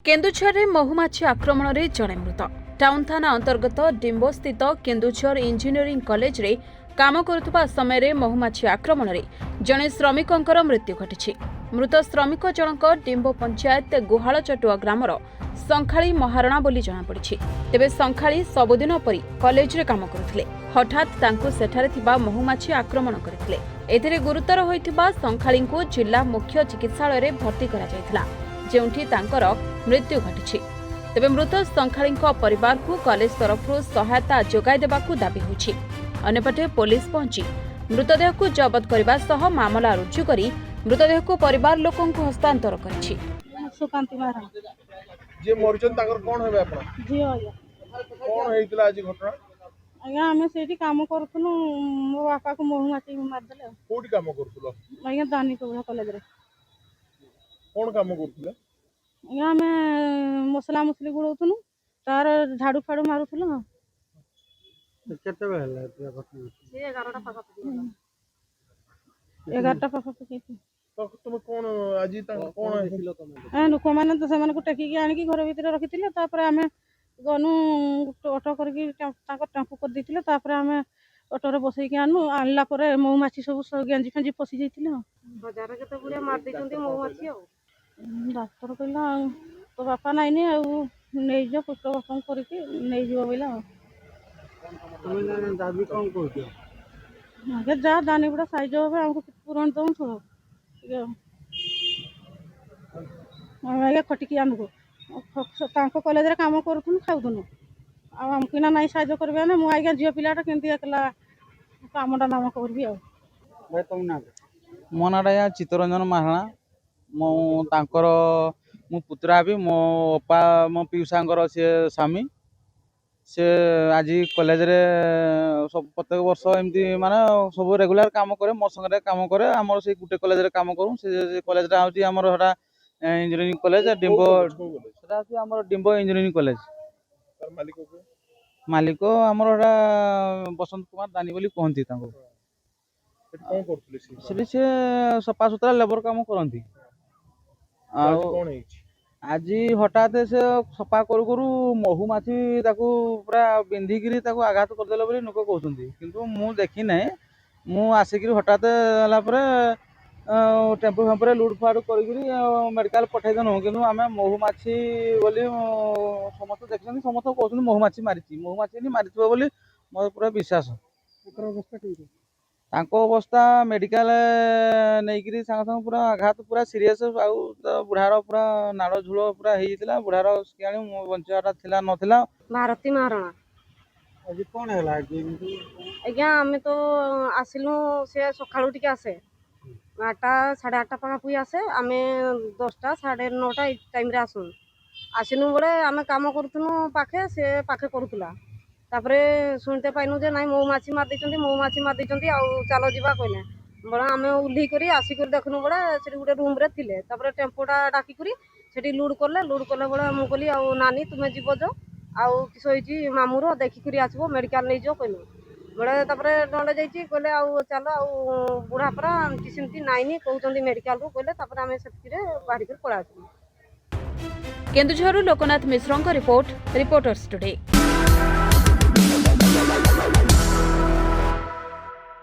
केन्दुझर में महुमाछी आक्रमण में जड़े मृत। टाउन थाना अंतर्गत डिम्बो स्थित केन्दुझर इंजीनियरिंग कॉलेज रे काम करुवा समय महुमाछी आक्रमण में जड़े श्रमिकों मृत्यु घटी। मृत श्रमिक जनक डिम्बो पंचायत गुहाल चटुआ ग्रामर संखाली महारणा बोली जଣାपड़ी। तेबे संखाली सबुदिन परी कॉलेज रे काम करुथिले। हठात तांकु सेठारे थिबा महुमाछी आक्रमण करथिले। एथिरे गुरुतर होइथिबा संखाली को जिला मुख्य चिकित्सालय रे भर्ती करा जायथिला, जेउठी तांकर मृत्यु घटी। तेबे मृत संखाली परिवार को कॉलेज तरफ सहायता जोगाई देबाकू दाबी होछि। अन्यपटे पुलिस पहुंची मृतदेह को जबत करबा सह मामला रुजु करी मृतदेह को परिवार लोकों को हस्तांतर करिछि। सुकांति महाराज जे मरिचन ताकर कोन हेबे आपण जी आया कोन हेइतला आज घटना आया हमें सेठी काम करथुनु। मो बापा को महुमाछी मार देले। कोठी काम करथुलो आया दानी को कॉलेज रे कोन काम करथुले आया हमें मसला मसली गुड़ौथुनु तार झाड़ू फाड़ू मारुथुनु। केते बेला घटना 11टा पाखा तो तुम कोन आज ता कोन हेइलो लोक मैंने तो से टेकिकी आनिकी घर भीतर रखिथिले। तापर आमे गनु ऑटो करके टेम्पू कर देथिले। तापर आमे ऑटो रे बसैकी आनु आनला परे महुमाछी सब गेंजी फेंजी पसी जाइथिले। बाजार के तो बुढ़िया मार देछंती महुमाछी। आ डॉक्टर कहला तो बापा नाइनी आ नै जो पुष्ट बसम करके नै जीव बोला। तुम दाबी कोन कहतो आगे जा दानी बुढ़ा साइज होबे हमको पूरण दम थो आगे खटिकी आनुको तांको कॉलेज रे काम करथुनु खाउथुनु। आ हमको ना नाही साइज करबे ना मु आगे जियो पिलाटा केंती एकला कामडा नाम करबी। आ भाई तुम ना मो नाडा या चित्तरंजन महारणा। मो तांकर मु पुत्रा भी मो अपा मो पिउसांकर से स्वामी से आज कॉलेज रे सब प्रत्येक वर्ष एमती माने सब रेगुलर काम करे मोर संगे काम करे। हमर से गुटे कॉलेज रे काम करू। से कॉलेज रा होती हमर हटा इंजीनियरिंग कॉलेज डिम्बो सेटा होती हमर डिम्बो इंजीनियरिंग कॉलेज। तार मालिक को मालिक हमर हटा बसंत कुमार दानी बोली कहंती तांको। कोन करथुले से सफा सुतरा लेबर काम करंती। आ कोन हेइछि आज हठात से सफा करू करू महुमाछी ताकू पूरा बिंधिकी ताकू आघात करदेले बोली लोक कहउछंती, किंतु मु देखी नै। मु आसिक हठात होला परे टेम्पो फेम्पो लुट फाड़ करी मेडिकल पठाई देनु। किंतु आमे महुमाछी बोली समस्त देखछन, समस्त कहउछन महुमाछी मारिछि। महुमाछी नि मारिथिबो बोली मोर पूरा विश्वास। अवस्था ठीक तांको अवस्था मेडिकल नहींकि सांग सांग पूरा आघात पूरा सीरीयस। बुढ़ार पूरा नाड़ झूल पूरा होता। बुढ़ार किणी बंचाटा थिला नथिला। भारती महारणा आज कौन है आज्ञा आम तो आसिलु से सकाळू टिके आसे 8टा 8:30 पाखापुई आसे। आम 10टा 9:30 टाइम रे आसु आसिनु बेले आम काम करूथुनु पाखे से पाखे करूथुला। तापरे सुनते पाइनु जे नाई महुमाछी मार देछंती आ चलो जीवा कहले बड़ा आम उल्ही करी आसिक देखनु बड़ा से गोटे रूम रे थिले। तापरे टेम्पोटा डाकी करी सेठी लुड कले बड़ा मु कहली आ नानी तुमे जीव जो आउ किस होइची मामुर देखि करी आसबो मेडिकल नै जो कहलु बड़ा। तापरे डंडे जाइची कहले आ चलो आ बुढ़ा परा किसिमती नाइनी कहउचंती मेडिकल रू कहले। तापरे आम सेठी रे बाहरी कर पळा आसु। केन्दुझर लोकनाथ मिश्रଙ୍କ रिपोर्ट, रिपोर्टर्स टुडे।